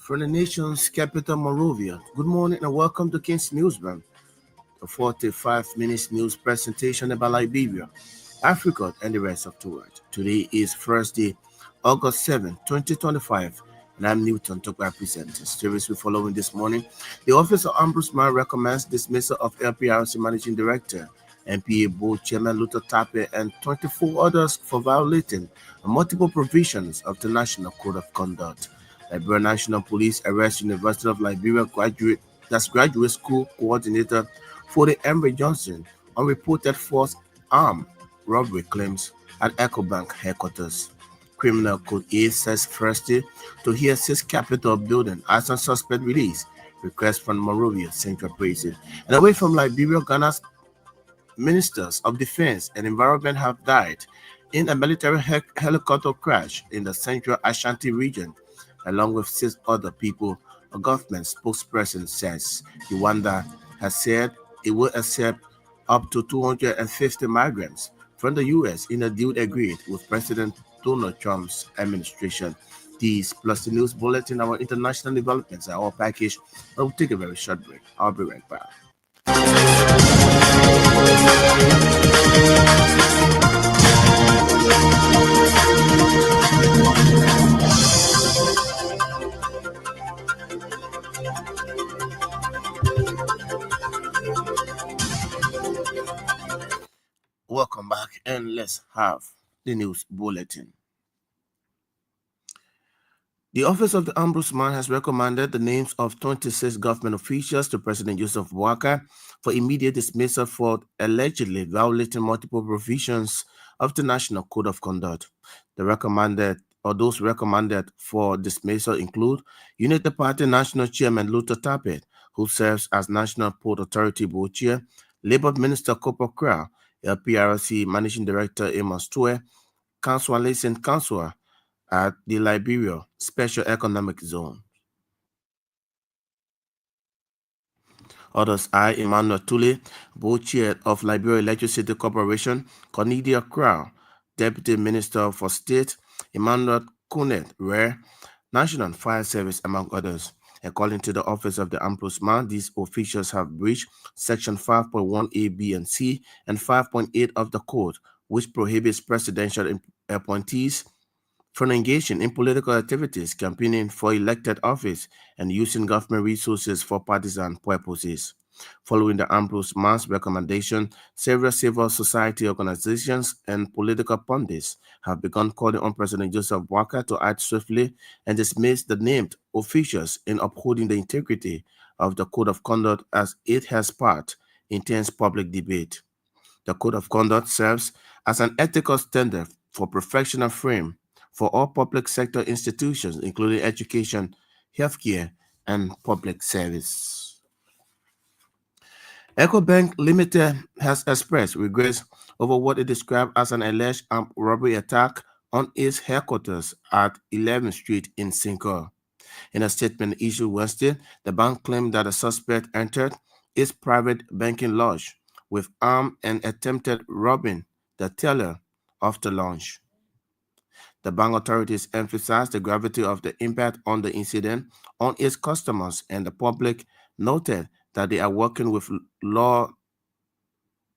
From the nation's capital, Monrovia. Good morning and welcome to King's Newsroom, a 45 minutes news presentation about Liberia, Africa, and the rest of the world. Today is Thursday, August 7, 2025, and I'm Newton to represent the series we're following this morning. The Office of Ombudsman recommends dismissal of LPRC Managing Director, NPA Board Chairman Luther Tape, and 24 others for violating multiple provisions of the National Code of Conduct. Liberia National Police arrest University of Liberia graduate school coordinator Fode Emre Johnson on reported false armed robbery claims at EcoBank headquarters. Criminal Code A says Thursday to hear 6 Capitol building as a suspect release. Request from Monrovia Central Prison. And away from Liberia, Ghana's ministers of defense and environment have died in a military helicopter crash in the central Ashanti region, along with 6 other people. A government spokesperson says Rwanda has said it will accept up to 250 migrants from the U.S. in a deal agreed with President Donald Trump's administration. These plus the news bulletin, our international developments are all packaged. I will take a very short break. I'll be right back. Welcome back, and let's have the news bulletin. The Office of the Ombudsman has recommended the names of 26 government officials to President Joseph Boakai for immediate dismissal for allegedly violating multiple provisions of the National Code of Conduct. Those recommended for dismissal include United Party National Chairman Luther Tape, who serves as National Port Authority Board Chair, Labour Minister Copper Crow, LPRC Managing Director Amos Tue, Councillor Listen Councillor at the Liberia Special Economic Zone. Others are Emmanuel Tule, Board Chair of Liberia Electricity Corporation, Cornelia Crow, Deputy Minister for State, Emmanuel Kunet Rare, National Fire Service, among others. According to the Office of the Ombudsman, these officials have breached Section 5.1a, b, and c, and 5.8 of the Code, which prohibits presidential appointees from engaging in political activities, campaigning for elected office, and using government resources for partisan purposes. Following the Ombudsman's recommendation, several civil society organizations and political pundits have begun calling on President Joseph Boakai to act swiftly and dismiss the named officials in upholding the integrity of the Code of Conduct as it has sparked intense public debate. The Code of Conduct serves as an ethical standard for professional frame for all public sector institutions, including education, healthcare, and public service. EcoBank Limited has expressed regrets over what it described as an alleged armed robbery attack on its headquarters at 11th Street in Sinker. In a statement issued Wednesday, the bank claimed that the suspect entered its private banking lodge with armed and attempted robbing the teller after lunch. The bank authorities emphasized the gravity of the impact on the incident on its customers, and the public noted that they are working with law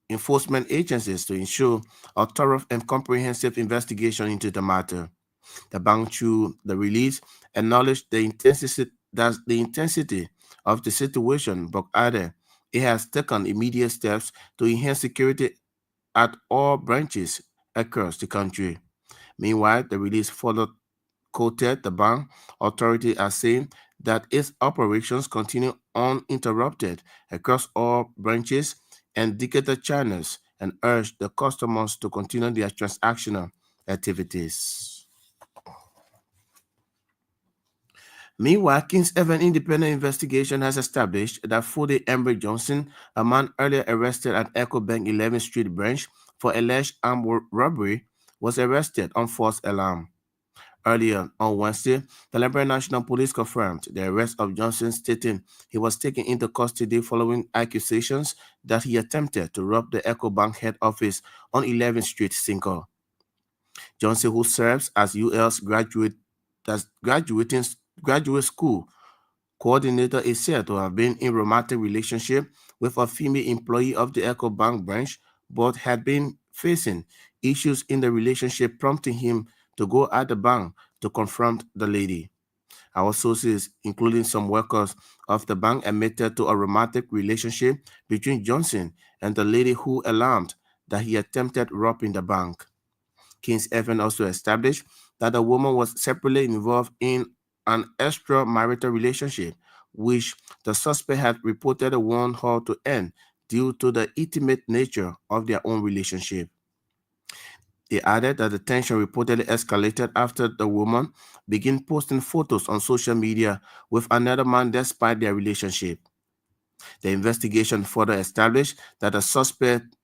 enforcement agencies to ensure a thorough and comprehensive investigation into the matter. The bank, through the release, acknowledged the intensity of the situation, but added it has taken immediate steps to enhance security at all branches across the country. Meanwhile, the release quoted the bank authority as saying that its operations continue uninterrupted across all branches and digital channels, and urged the customers to continue their transactional activities. Meanwhile, King's Evan independent investigation has established that Fude Ember Johnson, a man earlier arrested at Echo Bank 11th Street branch for alleged armed robbery, was arrested on false alarm. Earlier on Wednesday, the Liberia National Police confirmed the arrest of Johnson, stating he was taken into custody following accusations that he attempted to rob the Echo Bank head office on 11th Street, Cinco. Johnson, who serves as UL's graduate school coordinator, is said to have been in romantic relationship with a female employee of the Echo Bank branch, but had been facing issues in the relationship, prompting him to go at the bank to confront the lady. Our sources, including some workers of the bank, admitted to a romantic relationship between Johnson and the lady, who alarmed that he attempted robbing the bank. King's Evan also established that the woman was separately involved in an extramarital relationship, which the suspect had reportedly warned her to end due to the intimate nature of their own relationship. They added that the tension reportedly escalated after the woman began posting photos on social media with another man despite their relationship. The investigation further established that the suspect,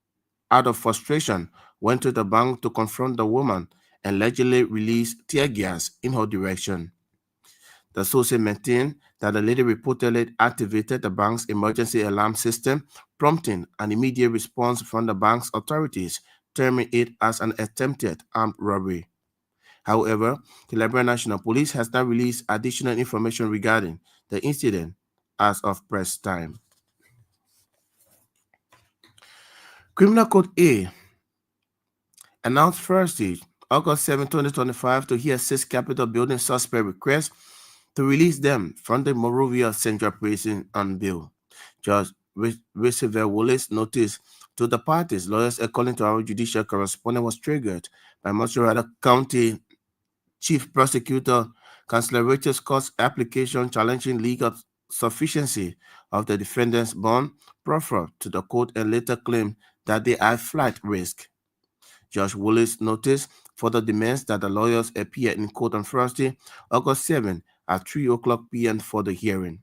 out of frustration, went to the bank to confront the woman and allegedly released tear gas in her direction. The source maintained that the lady reportedly activated the bank's emergency alarm system, prompting an immediate response from the bank's authorities, terming it as an attempted armed robbery. However, the Liberia National Police has not released additional information regarding the incident as of press time. Criminal Code A announced Thursday, August 7, 2025, to hear 6 Capitol building suspect requests to release them from the Monrovia Central Prison on bail. Judge Roosevelt Wallace noticed to the parties, lawyers, according to our judicial correspondent, was triggered by Montserrat County Chief Prosecutor Councilor Rachel Scott's application challenging legal sufficiency of the defendant's bond proffered to the court, and later claimed that they are flight risk. Judge Wallace noticed further demands that the lawyers appear in court on Thursday, August 7 at 3 o'clock p.m. for the hearing.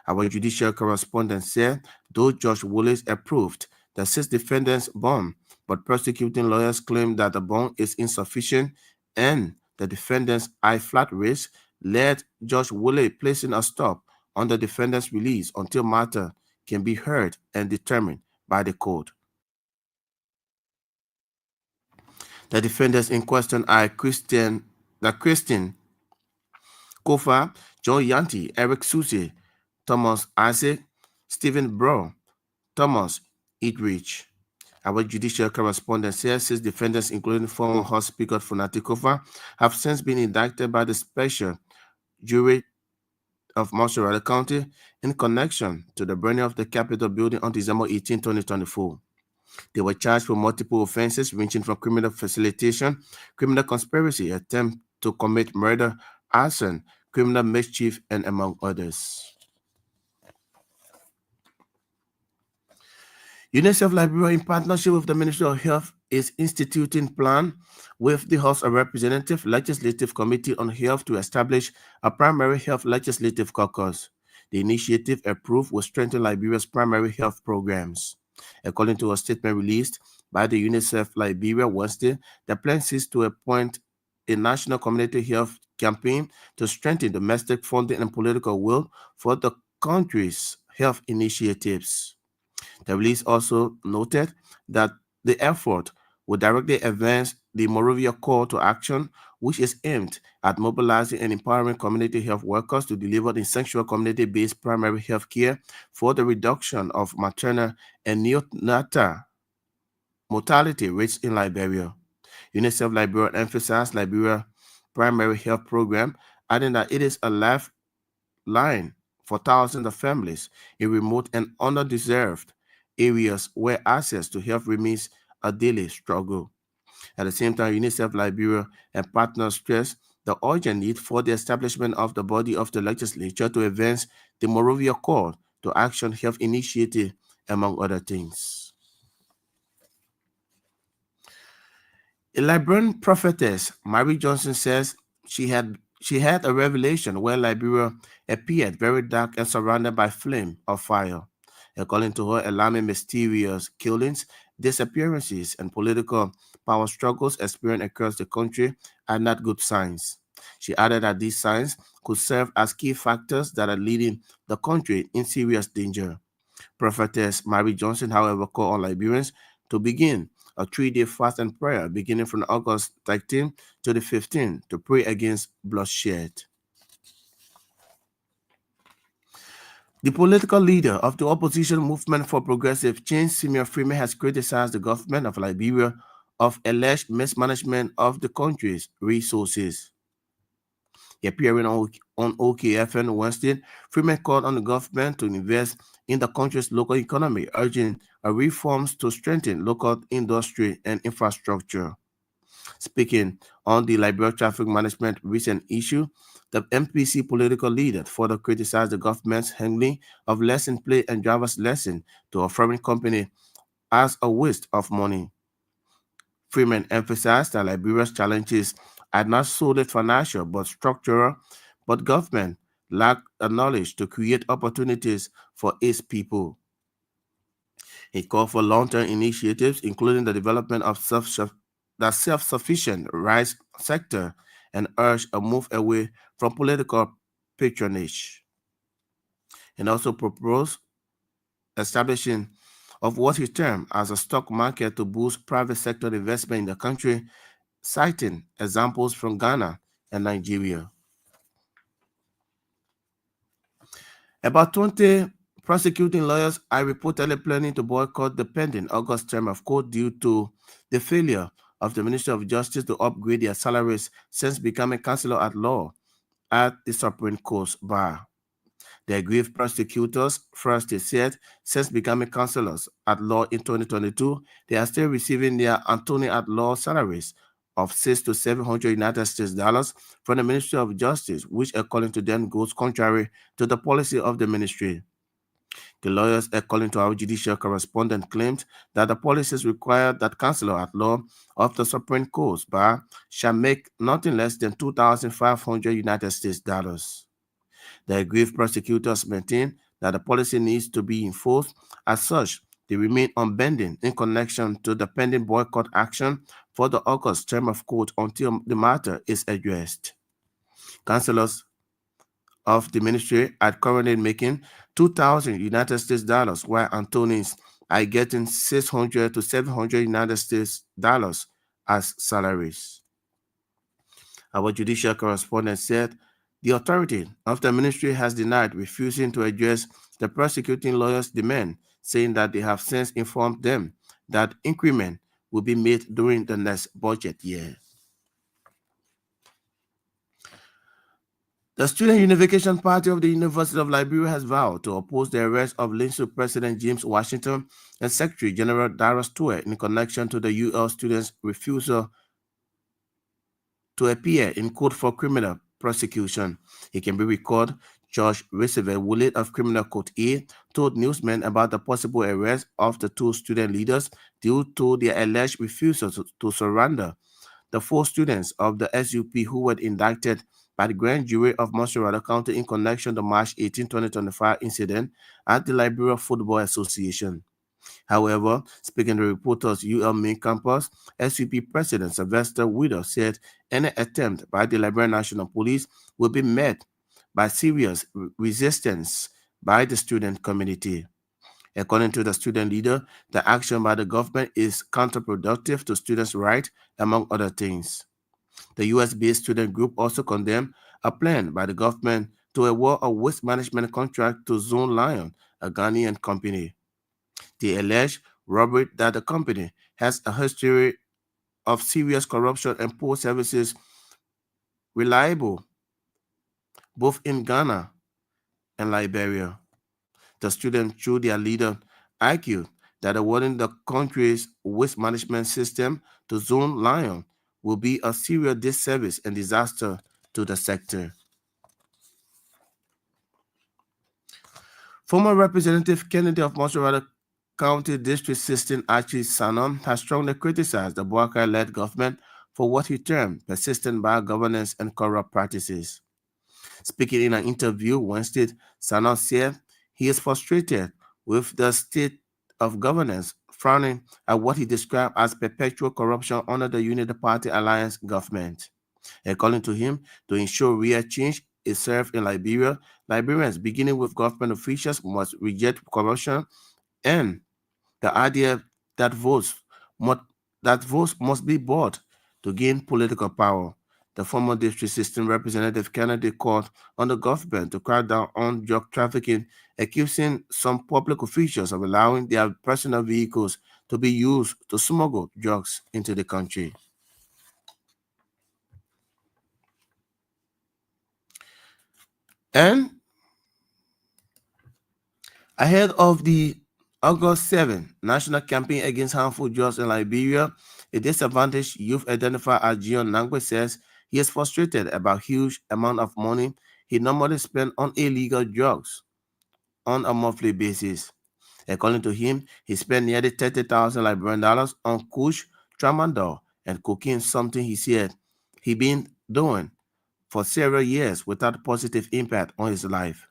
Our judicial correspondent said, though Judge Wallace approved the 6 defendants' bond, but prosecuting lawyers claim that the bond is insufficient and the defendants are flat risk, led Judge Wallace placing a stop on the defendants' release until matter can be heard and determined by the court. The defendants in question are Christine Kofa, John Yanti, Eric Susie, Thomas Isaac, Stephen Brown, Thomas Eatridge. Our judicial correspondent says 6 defendants, including former House Speaker Funati Kofa, have since been indicted by the special jury of Montserrat County in connection to the burning of the Capitol building on December 18, 2024. They were charged with multiple offenses ranging from criminal facilitation, criminal conspiracy, attempt to commit murder, arson, criminal mischief, and among others. UNICEF Liberia, in partnership with the Ministry of Health, is instituting plan with the House of Representatives Legislative Committee on Health to establish a primary health legislative caucus. The initiative approved will strengthen Liberia's primary health programs. According to a statement released by the UNICEF Liberia Wednesday, the plan seeks to appoint a national community health campaign to strengthen domestic funding and political will for the country's health initiatives. The release also noted that the effort will directly advance the Monrovia Call to Action, which is aimed at mobilizing and empowering community health workers to deliver essential community-based primary health care for the reduction of maternal and neonatal mortality rates in Liberia. UNICEF Liberia emphasized Liberia primary health program, adding that it is a lifeline for thousands of families in remote and underdeserved areas where access to health remains a daily struggle. At the same time, UNICEF Liberia and partners stress the urgent need for the establishment of the body of the legislature to advance the Monrovia Call to Action Health Initiative, among other things. A Liberian prophetess, Mary Johnson, says she had a revelation where Liberia appeared very dark and surrounded by flame of fire. According to her, alarming mysterious killings, disappearances, and political power struggles experienced across the country are not good signs. She added that these signs could serve as key factors that are leading the country in serious danger. Prophetess Mary Johnson, however, called on Liberians to begin a 3-day fast and prayer beginning from August 13 to the 15th to pray against bloodshed. The political leader of the opposition movement for progressive change, Simeon Freeman, has criticized the government of Liberia of alleged mismanagement of the country's resources. Appearing on OKFN Wednesday, Freeman called on the government to invest in the country's local economy, urging reforms to strengthen local industry and infrastructure. Speaking on the Liberia traffic management recent issue, the MPC political leader further criticized the government's handling of lesson plate and driver's lesson to a foreign company as a waste of money. Freeman emphasized that Liberia's challenges are not solely financial but structural, but government lack the knowledge to create opportunities for its people. He called for long-term initiatives, including the development of the self-sufficient rice sector, and urged a move away from political patronage. And also proposed establishing of what he termed as a stock market to boost private sector investment in the country, citing examples from Ghana and Nigeria. About 20 prosecuting lawyers are reportedly planning to boycott the pending August term of court due to the failure of the Ministry of Justice to upgrade their salaries since becoming counselor at law at the Supreme Court bar. The aggrieved prosecutors first said since becoming counselors at law in 2022, they are still receiving their attorney at law salaries of $600 to $700 from the Ministry of Justice, which according to them goes contrary to the policy of the ministry. The lawyers, according to our judicial correspondent, claimed that the policies require that counselor at law of the Supreme Court bar shall make nothing less than $2,500. The aggrieved prosecutors maintain that the policy needs to be enforced. As such, they remain unbending in connection to the pending boycott action for the August term of court until the matter is addressed. Councillors of the ministry are currently making $2,000, while attorneys are getting $600 to $700 as salaries. Our judicial correspondent said the authority of the ministry has denied refusing to address the prosecuting lawyers' demand, saying that they have since informed them that increment will be made during the next budget year. The Student Unification Party of the University of Liberia has vowed to oppose the arrest of LINSU President James Washington and Secretary General Darius Stewart in connection to the UL students' refusal to appear in court for criminal prosecution. It can be recalled Judge Roosevelt Willett of Criminal Court A told newsmen about the possible arrest of the two student leaders due to their alleged refusal to surrender. The 4 students of the SUP who were indicted by the grand jury of Montserrat County in connection to the March 18, 2025 incident at the Liberia Football Association. However, speaking to reporters UL main campus, SUP President Sylvester Widow said any attempt by the Liberian National Police will be met by serious resistance by the student community. According to the student leader, the action by the government is counterproductive to students' rights, among other things. The US-based student group also condemned a plan by the government to award a waste management contract to Zone Lion, a Ghanaian company. They allege robbery that the company has a history of serious corruption and poor services reliable both in Ghana and Liberia. The students, through their leader, argued that awarding the country's waste management system to Zone Lion will be a serious disservice and disaster to the sector. Former Representative Kennedy of Montserrat County District 16 Archie Sanon has strongly criticized the Bouakai-led government for what he termed persistent bad governance and corrupt practices. Speaking in an interview Wednesday, Sanon said he is frustrated with the state of governance, frowning at what he described as perpetual corruption under the Unity Party Alliance government. According to him, to ensure real change is served in Liberia, Liberians, beginning with government officials, must reject corruption and the idea that must, votes must be bought to gain political power. The former district system representative Kennedy called on the government to crack down on drug trafficking, accusing some public officials of allowing their personal vehicles to be used to smuggle drugs into the country. And ahead of the August 7 National Campaign Against Harmful Drugs in Liberia, a disadvantaged youth identified as Gion Nangwe says he is frustrated about huge amount of money he normally spends on illegal drugs on a monthly basis. According to him, he spent nearly 30,000 Liberian dollars on kush, tramadol, and cocaine, something he said he been doing for several years without positive impact on his life.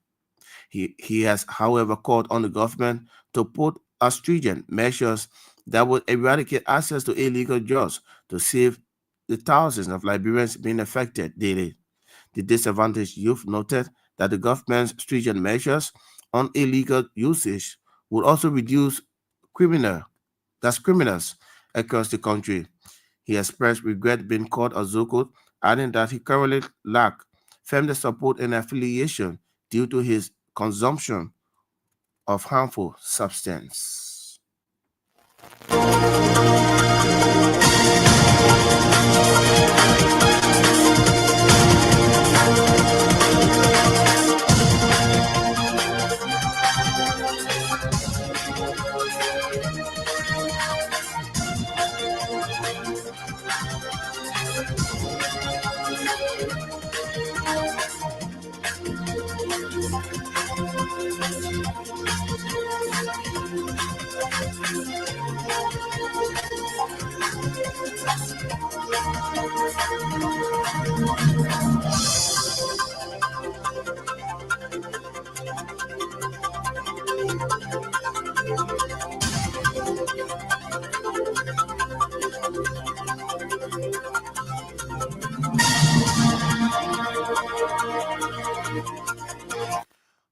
He has, however, called on the government to put stringent measures that would eradicate access to illegal drugs to save the thousands of Liberians being affected daily. The disadvantaged youth noted that the government's stringent measures on illegal usage would also reduce criminal criminals across the country. He expressed regret being called a Zukud, adding that he currently lacks family support and affiliation due to his consumption of harmful substance.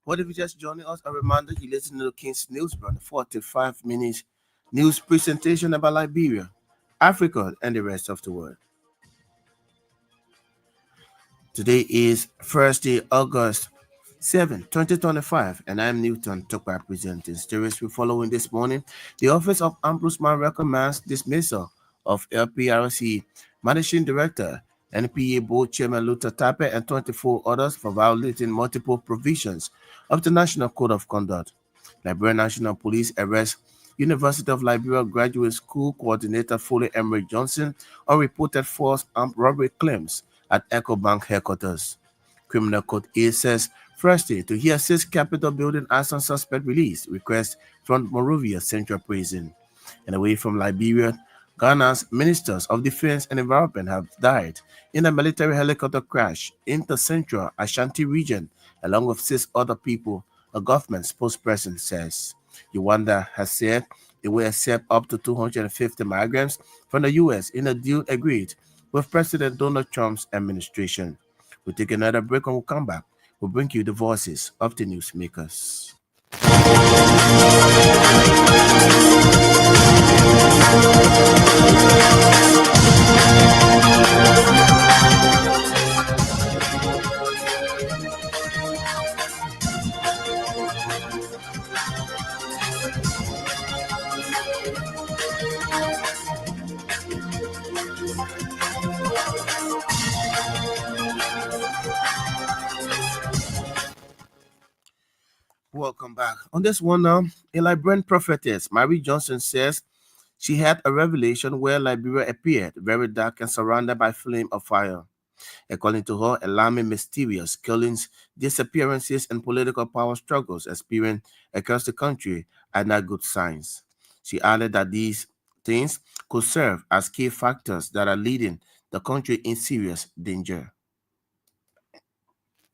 What if you just joining us? A reminder you listen to the King's News Run, 45 minutes news presentation about Liberia, Africa, and the rest of the world. Today is Thursday, August 7, 2025, and I'm Newton Tokpa presenting stories we following this morning. The Office of Ombudsman recommends dismissal of LPRC Managing Director, NPA Board Chairman Luther Tape, and 24 others for violating multiple provisions of the National Code of Conduct. Liberia National Police arrest University of Liberia Graduate School Coordinator Foley Emery Johnson on reported false armed robbery claims at EcoBank headquarters. Criminal Court A says Thursday to hear 6 Capitol building arson suspect release request from Monrovia Central Prison. And away from Liberia, Ghana's ministers of defense and environment have died in a military helicopter crash in the central Ashanti region, along with 6 other people, a government spokesperson says. Uganda has said it will accept up to 250 migrants from the U.S. in a deal agreed with President Donald Trump's administration. We'll take another break and we'll come back. We'll bring you the voices of the newsmakers. Welcome back. On this one now, a Liberian prophetess, Mary Johnson, says she had a revelation where Liberia appeared very dark and surrounded by flame of fire. According to her, alarming, mysterious killings, disappearances, and political power struggles experienced across the country are not good signs. She added that these things could serve as key factors that are leading the country in serious danger.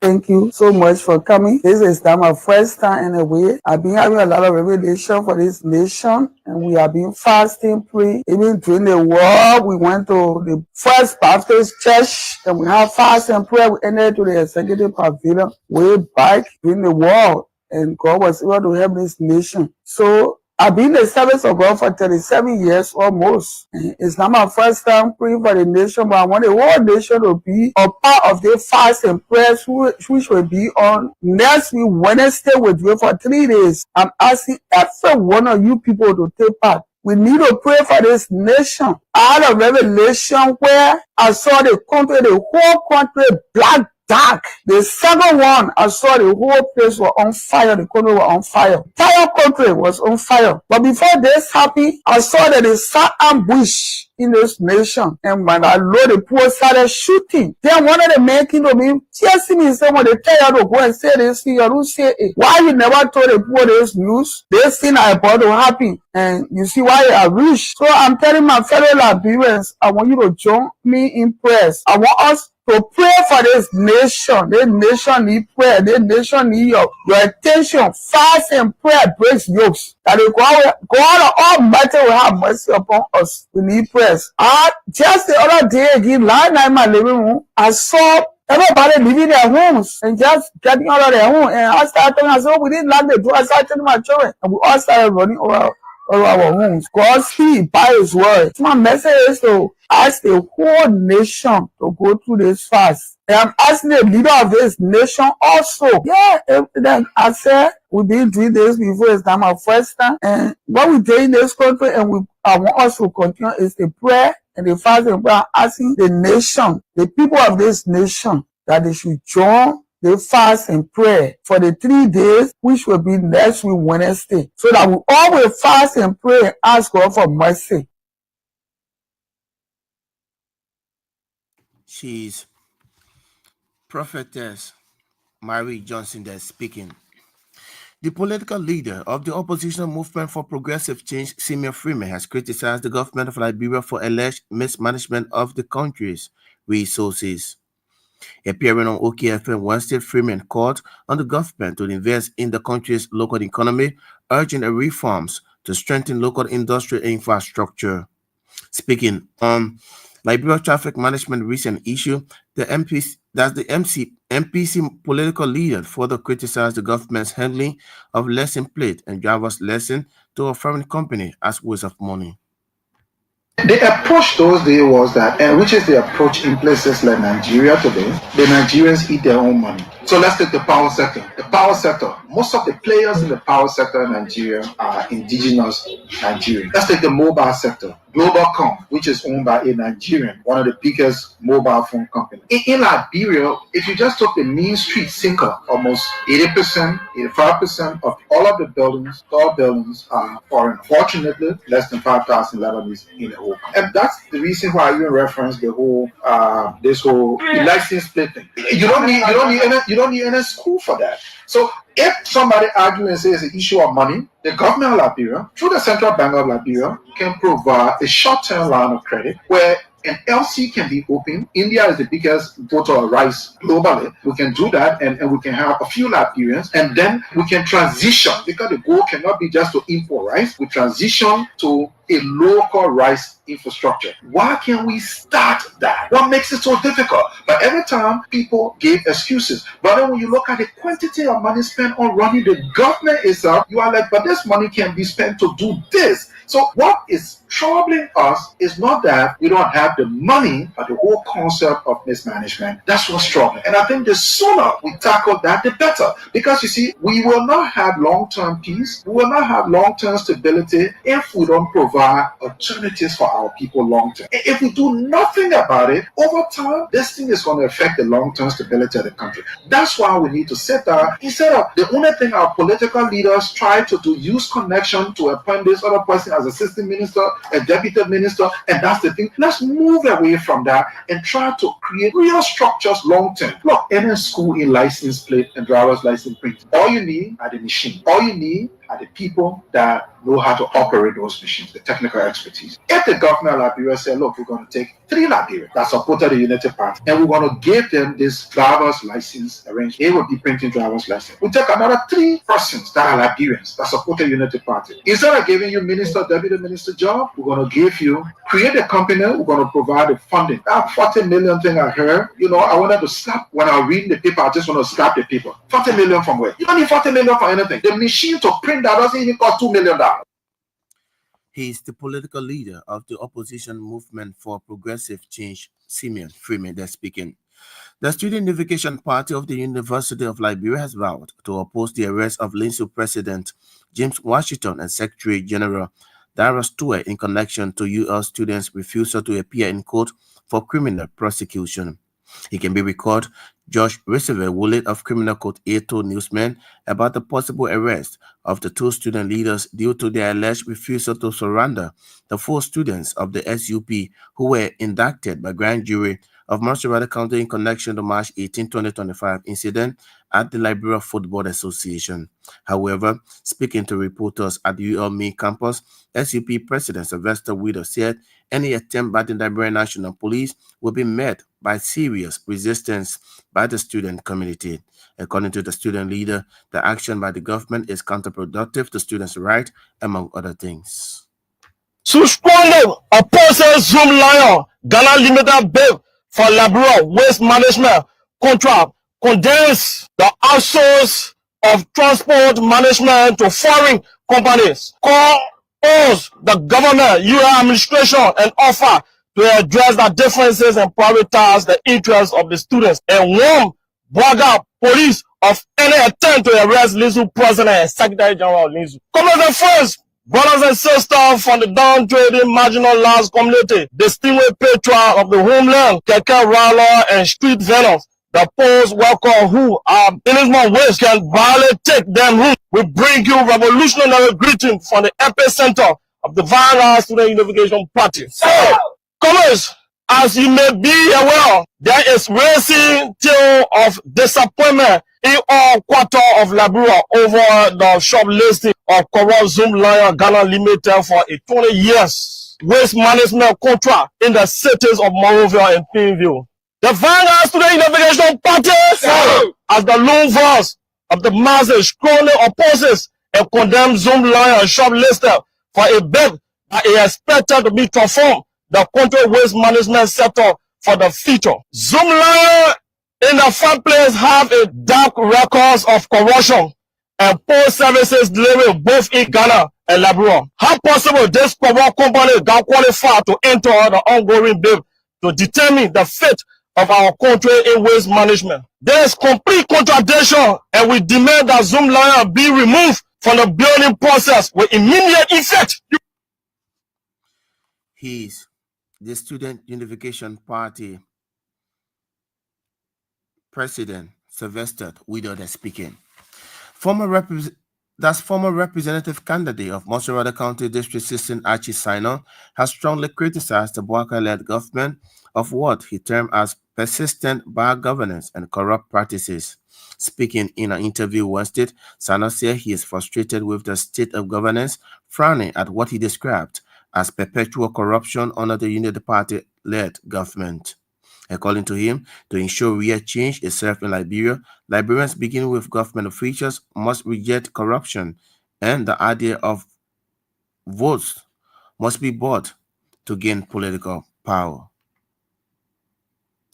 Thank you so much for coming. This is not my first time in a way. I've been having a lot of revelation for this nation, and we have been fasting, praying. Even during the war, we went to the First Baptist Church, and we have fast and prayer. We entered to the executive pavilion way back during the war, and God was able to help this nation. So I've been in the service of God for 37 years almost. It's not my first time praying for the nation, but I want the whole nation to be a part of the fast and prayers which will be on next week, Wednesday. We'll do it for 3 days. I'm asking every one of you people to take part. We need to pray for this nation. I had a revelation where I saw the whole country black dark. The second one, I saw the whole place was on fire. The country was on fire. Entire country was on fire. But before this happened, I saw that they sat ambush in this nation. And when I know the people started shooting, then one of the men came to me, chasing me and said, when they tell you to go and say this thing, you don't say it. Why you never told the people this news? This thing are about to happen. And you see why I wish. So I'm telling my fellow Liberians, I want you to join me in prayers. I want us to pray for this nation. This nation need prayer. This nation need your attention. Fast and prayer breaks yokes. That God Almighty will have mercy upon us. We need prayers. Just the other day again, last night in my living room, I saw everybody leaving their homes and just getting out of their home. And I started telling myself, we didn't lock the door. I started telling my children, and we all started running over our homes. God speak by His word. My message is to ask the whole nation to go through this fast. And I'm asking the leader of this nation also. Then I said, we've been doing this before. It's not my first time. And what we did in this country, and I want us to continue, is the prayer and the fast and prayer. I'm asking the nation, the people of this nation, that they should join the fast and pray for the 3 days, which will be next week, Wednesday, so that we all will fast and pray and ask God for mercy. She's Prophetess Mary Johnson there speaking. The political leader of the opposition movement for progressive change, Simeon Freeman, has criticized the government of Liberia for alleged mismanagement of the country's resources. Appearing on OKFM Wednesday, Freeman called on the government to invest in the country's local economy, urging reforms to strengthen local industrial infrastructure. Speaking on Liberia traffic management recent issue, the MPC political leader further criticized the government's handling of lesson plate and driver's lesson to a foreign company as waste of money. The approach those days was that, and which is the approach in places like Nigeria today, the Nigerians eat their own money. So let's take the power sector. The power sector, most of the players in the power sector in Nigeria are indigenous Nigerians. Let's take the mobile sector. Globalcom, which is owned by a Nigerian, one of the biggest mobile phone companies. In Liberia, if you just took the main street sinker, almost 80%, 85% of all of the buildings, tall buildings, are foreign. Fortunately, less than 5,000 Lebanese in the whole country. And that's the reason why I even reference the whole this whole license plate thing. You don't need any school for that. So if somebody argues and says it's an issue of money, the government of Liberia, through the Central Bank of Liberia, can provide a short-term line of credit where an LC can be opened. India is the biggest importer of rice globally. We can do that and we can have a few Liberians, and then we can transition, because the goal cannot be just to import rice. We transition to a local rice infrastructure. Why can't we start that? What makes it so difficult? But every time people give excuses. But then when you look at the quantity of money spent on running the government itself, you are like, but this money can be spent to do this. So what is troubling us is not that we don't have the money, but the whole concept of mismanagement. That's what's troubling. And I think the sooner we tackle that, the better. Because you see, we will not have long-term peace. We will not have long-term stability if we don't provide alternatives for our people long-term. If we do nothing about it, over time, this thing is going to affect the long-term stability of the country. That's why we need to sit down. Instead of the only thing our political leaders try to do, use connection to appoint this other person as assistant minister, a deputy minister, and that's the thing. Let's move away from that and try to create real structures long-term. Look, any school in license plate and driver's license print, all you need are the machine. All you need are the people that know how to operate those machines, the technical expertise. If the government of Liberia said, look, we're going to take 3 Liberians that supported the Unity Party and we're going to give them this driver's license arrangement, they will be printing driver's license. We take another 3 persons that are Liberians that supported the Unity Party. Instead of giving you minister, deputy minister job, we're going to give you, create a company, we're going to provide the funding. That 40 million thing I heard, I wanted to slap, when I was reading the paper, I just want to slap the paper. 40 million from where? You don't need 40 million for anything. The machine to print that doesn't even cost $2 million. He is the political leader of the opposition movement for progressive change, Simeon Freeman, they're speaking. The Student Unification Party of the University of Liberia has vowed to oppose the arrest of LINSU President James Washington and Secretary General Dara Stewart in connection to UL students' refusal to appear in court for criminal prosecution. He can be recalled. Josh Receiver, Willett of Criminal Court A, told newsmen about the possible arrest of the 2 student leaders due to their alleged refusal to surrender the 4 students of the SUP who were indicted by grand jury of Montserrat County in connection to March 18, 2025 incident at the Liberia Football Association. However, speaking to reporters at the UL main campus, SUP President Sylvester Widow said any attempt by the Liberia National Police will be met by serious resistance by the student community. According to the student leader, the action by the government is counterproductive to students' rights, among other things. Suspended opposes Zoom Lion Ghana Limited bid for Liberia waste management contract, condemns the outsource of transport management to foreign companies, calls the government, UL administration, and offer to address the differences and prioritize the interests of the students, and warn Boaga police of any attempt to arrest LINSU President and Secretary General of LINSU. Comrades and friends, brothers and sisters from the downtrading marginalized community, distinguished patriots of the homeland, Keke Rala and street vendors, the post-worker who are in this ways can barely take them root. We bring you revolutionary greeting from the epicenter of the Vanguard Student Unification Party. Comrades, as you may be aware, there is racing tale of disappointment in all quarter of Liberia over the shoplifting of corrupt Zoom Lion Ghana Limited for a 20 years waste management contract in the cities of Monrovia and Plainview. The Vanguard Student Unification Party, as the lone voice of the masses, strongly opposes and condemns Zoom Lion shoplifting for a bid that is expected to be transformed the country waste management sector for the future. Zoom Lion in the first place have a dark records of corruption and poor services delivery both in Ghana and Liberia. How possible this corrupt company got qualified to enter the ongoing bid to determine the fate of our country in waste management? There is complete contradiction, and we demand that Zoom Lion be removed from the building process with immediate effect. He's the Student Unification Party President Sylvester Widow speaking. Former representative candidate of Montserrat County District 16 Archie Sino has strongly criticized the Boakai-led government of what he termed as persistent bad governance and corrupt practices. Speaking in an interview Wednesday, Sino said he is frustrated with the state of governance, frowning at what he described as perpetual corruption under the Unity Party-led government. According to him, to ensure real change is served in Liberia, Liberians, beginning with government officials, must reject corruption, and the idea of votes must be bought to gain political power.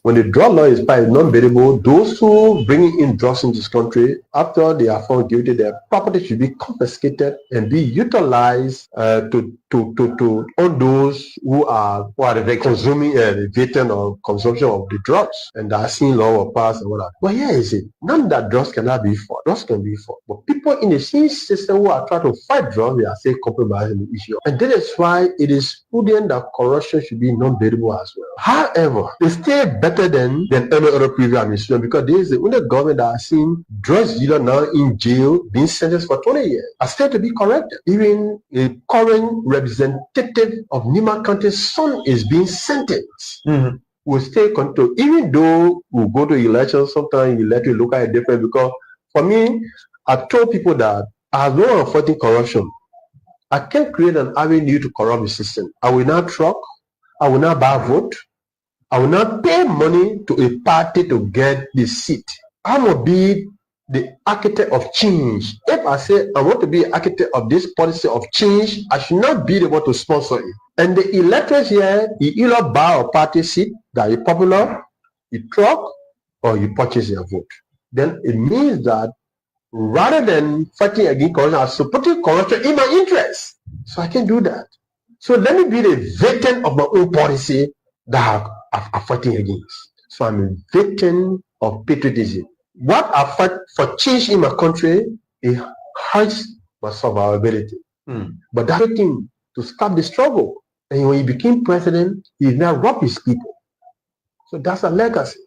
When the drug law is passed, non-bailable, those who bring in drugs into this country, after they are found guilty, their property should be confiscated and be utilized to on those who are consuming the victim of consumption of the drugs. And that seen law will pass and whatnot. But here is it. None that drugs cannot be fought. Drugs can be fought. But people in the same system who are trying to fight drugs, they are still compromising the issue. And that is why it is prudent that corruption should be non-bailable as well. However, it's still better than any other previous administration, because this is the only government that has seen drugs dealers now in jail being sentenced for 20 years. Are still to be corrected. Even a current representative of Nima County's son is being sentenced. We'll stay control. Even though we go to elections, sometimes you let you look at it different, because for me, I've told people that As though I'm fighting corruption, I can't create an avenue to corrupt the system. I will not truck, I will not buy vote, I will not pay money to a party to get the seat. I will be the architect of change. If I say I want to be architect of this policy of change, I should not be the one to sponsor it. And the electors here, you either buy a party seat that is popular, you truck, or you purchase your vote. Then it means that rather than fighting against corruption, I'm supporting corruption in my interest. So I can do that. So let me be the victim of my own policy that I'm fighting against. So I'm a victim of patriotism. What I fight for change in my country, it hurts my survivability. But that's the thing to stop the struggle. And when he became president, he now robbed his people. So that's a legacy.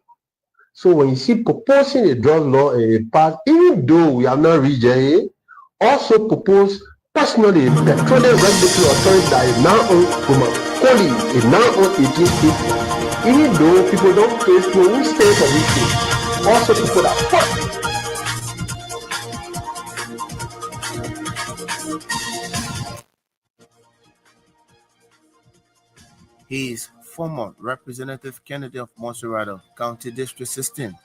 So when you see proposing a drug law in a past, even though we have not reached there, also propose personally petroleum regulatory authority that is now on Comacoly, is now on 18 states. Even though people don't face who stay for this thing, also people that fight. He is former Representative Kennedy of Monserrado, County District 16.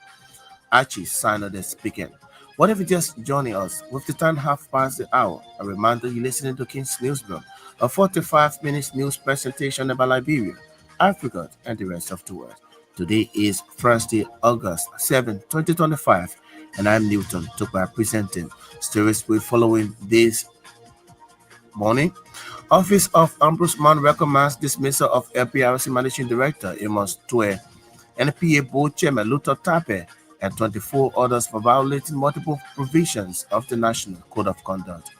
Archie Synod is speaking. What if you just joining us with the time half past the hour? A reminder you're listening to King's Newsroom, a 45 minutes news presentation about Liberia, Africa, and the rest of the world. Today is Thursday, August 7, 2025, and I'm Newton, took by presenting stories we're following this morning. Office of Ombudsman recommends dismissal of LPRC Managing Director Amos Tue, NPA Board Chairman Luther Tape, and 24 others for violating multiple provisions of the National Code of Conduct.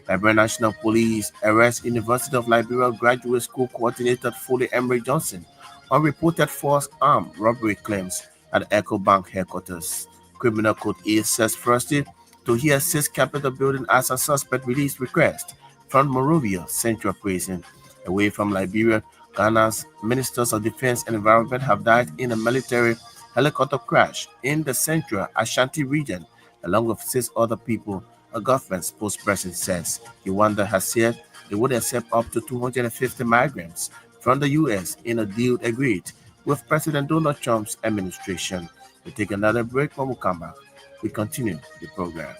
Liberia National Police arrests University of Liberia Graduate School Coordinator Foley Emery Johnson on reported false armed robbery claims at Echo Bank headquarters. Criminal Code A says Thursday to hear 6 Capitol building as a suspect release request from Monrovia Central Prison. Away from Liberia, Ghana's ministers of defense and environment have died in a military helicopter crash in the central Ashanti region, along with 6 other people. A government spokesperson says Rwanda has said it would accept up to 250 migrants from the U.S. in a deal agreed with President Donald Trump's administration. We take another break. When we come back, we continue the program.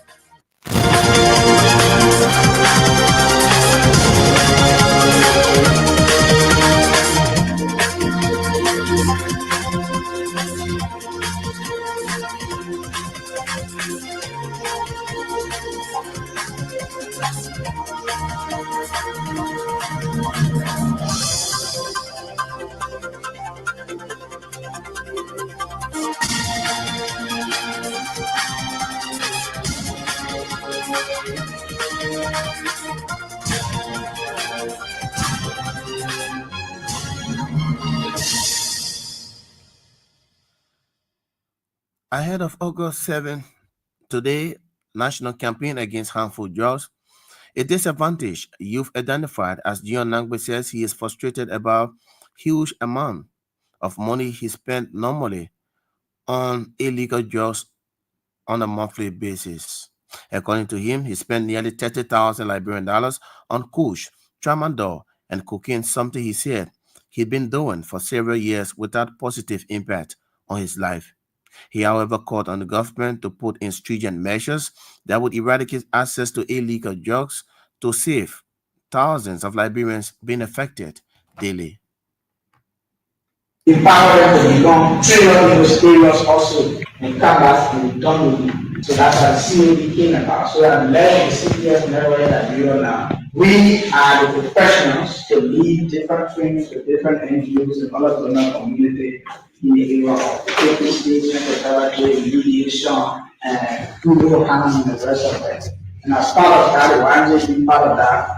Ahead of August 7, today, National Campaign Against Harmful Drugs, a disadvantaged youth identified as Dion Nangbe says he is frustrated about huge amount of money he spent normally on illegal drugs on a monthly basis. According to him, he spent nearly 30,000 Liberian dollars on kush, tramadol, and cocaine, something he said he'd been doing for several years without positive impact on his life. He, however, called on the government to put in stringent measures that would eradicate access to illegal drugs to save thousands of Liberians being affected daily. Empower them to become trained in those areas also and come back and done with it. So that's what CAB came about. So that led the CPS and everywhere that we are now. We are the professionals to lead different trainings with different NGOs and all of the community in the area of taking stage, methodology, mediation, and Google handling and the rest of it. And as part of that, or I'm just being part of that,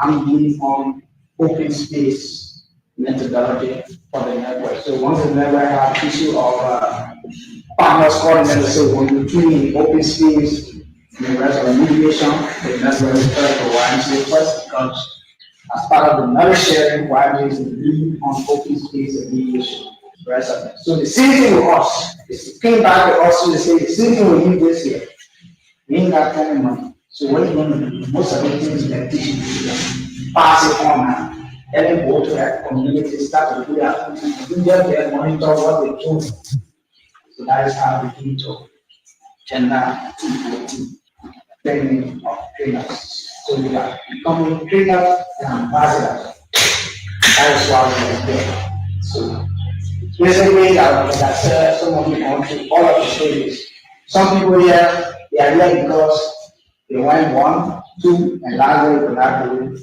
I'm being on open space methodology for the network. So once the network have issue of partners coordinator, so when we do open space, the rest of the mediation, the network is first for YMCA first because as part of the knowledge sharing, YMCA is the lead on open space and mediation. The rest of it. So the same thing with us. It came back to us to say the same thing we need this year. We ain't got any money. So what you're going to do, most of the things that teaching you, pass it on now. Then you go to that community, start to do that. You just there monitor what they're doing. So that is how we do to gender training of trainers. So we are becoming trainers and ambassadors. That is why we are there. So basically, like I said, some of you want to all of the stages. Some people here, they are here because they went 1, 2, and last year we have to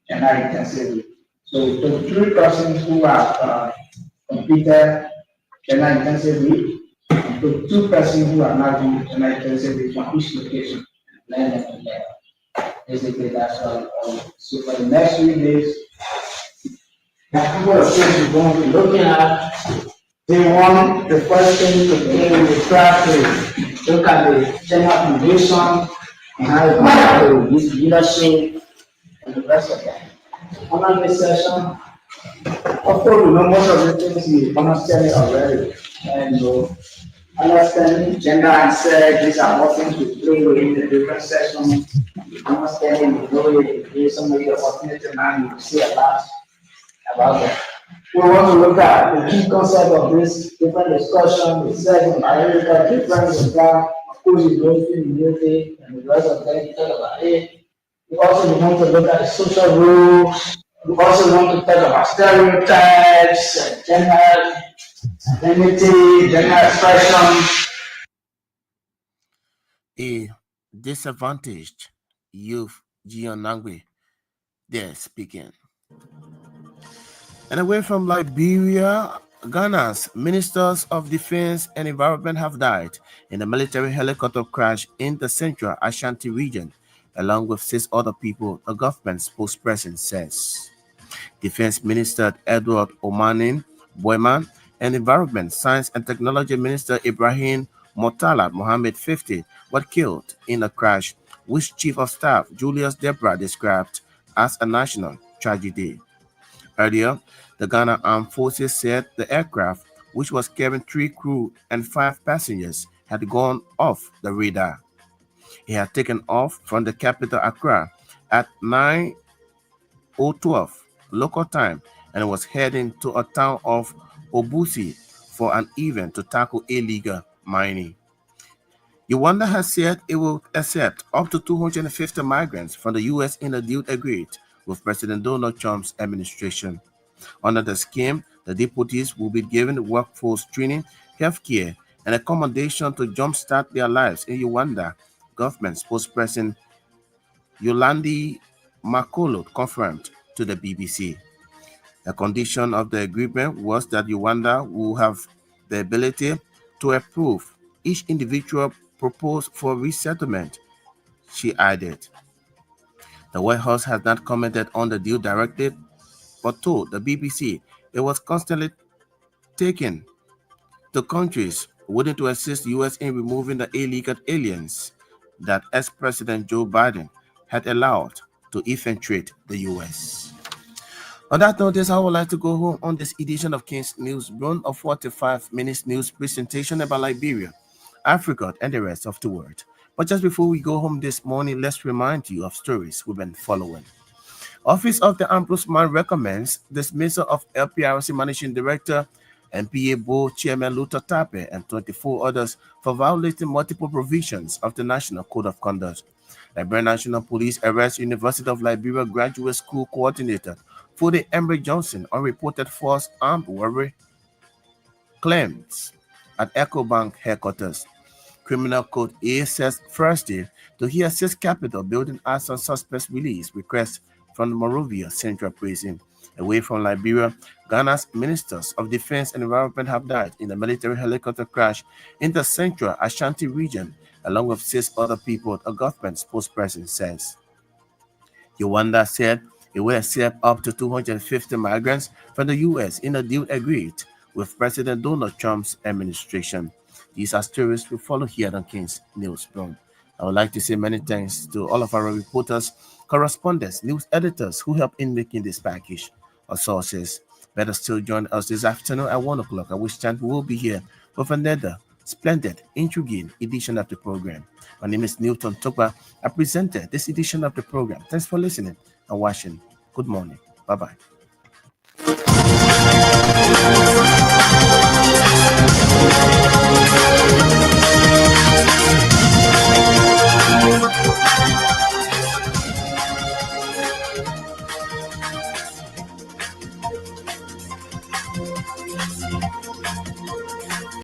gender intensively. So the 3 persons who have completed gender intensively, and the 2 persons who are not doing gender intensively from each location, learn them together. Basically, that's all. So for the next 3 days, the couple of things we're going to be looking at. They want the first thing to begin with try to look at the gender foundation and how it compares with leadership and the rest of that. Under this session, of course, we know most of the things we understand already. And understanding gender and sex, these are all things we play with in the different sessions. Understanding the glory, if there's somebody opportunity now, you will see a lot about that. We want to look at the key concept of this different discussion, the sex and biological difference of that, of course, it's going through the music and the rest of them, we talk about it. We also want to look at the social rules. We also want to talk about stereotypes, gender identity, gender expression. A disadvantaged youth, Gion Nangwe, there speaking. And away from Liberia, Ghana's ministers of defense and environment have died in a military helicopter crash in the central Ashanti region, along with 6 other people, a government spokesperson says. Defense Minister Edward Omanin Boyman and Environment, Science and Technology Minister Ibrahim Motala Mohammed 50 were killed in a crash, which Chief of Staff Julius Debra described as a national tragedy. Earlier, the Ghana Armed Forces said the aircraft, which was carrying 3 crew and 5 passengers, had gone off the radar. It had taken off from the capital Accra at 9:12 local time and was heading to a town of Obusi for an event to tackle illegal mining. Uganda has said it will accept up to 250 migrants from the U.S. in a deal agreed with President Donald Trump's administration. Under the scheme, the deportees will be given workforce training, healthcare, and accommodation to jumpstart their lives in Uganda, government spokesperson Yolandi Makolo confirmed to the BBC. A condition of the agreement was that Uganda will have the ability to approve each individual proposed for resettlement, she added. The White House has not commented on the deal directly, but told the BBC it was constantly taken to countries willing to assist the U.S. in removing the illegal aliens that ex-President Joe Biden had allowed to infiltrate the U.S. On that note, I would like to go home on this edition of King's News Broom, a 45 minutes news presentation about Liberia, Africa, and the rest of the world. But just before we go home this morning, let's remind you of stories we've been following. Office of the Ombudsman recommends dismissal of LPRC Managing Director MPA Board Chairman Luther Tape and 24 others for violating multiple provisions of the National Code of Conduct. Liberia National Police arrests University of Liberia Graduate School Coordinator Fude Embry Johnson on reported false armed robbery claims at EcoBank headquarters. Criminal Code A says Thursday to hear 6 Capitol building acts on suspects release request from the Monrovia Central Prison. Away from Liberia, Ghana's ministers of defense and environment have died in a military helicopter crash in the central Ashanti region, along with 6 other people, a government spokesperson says. Uganda said it will accept up to 250 migrants from the U.S. in a deal agreed with President Donald Trump's administration. These are stories we follow here on King's News Broom. I would like to say many thanks to all of our reporters, correspondents, news editors who helped in making this package. Our sources better still join us this afternoon at 1 o'clock, at which time we will be here with another splendid, intriguing edition of the program. My name is Newton Tokba. I presented this edition of the program. Thanks for listening and watching. Good morning. Bye-bye.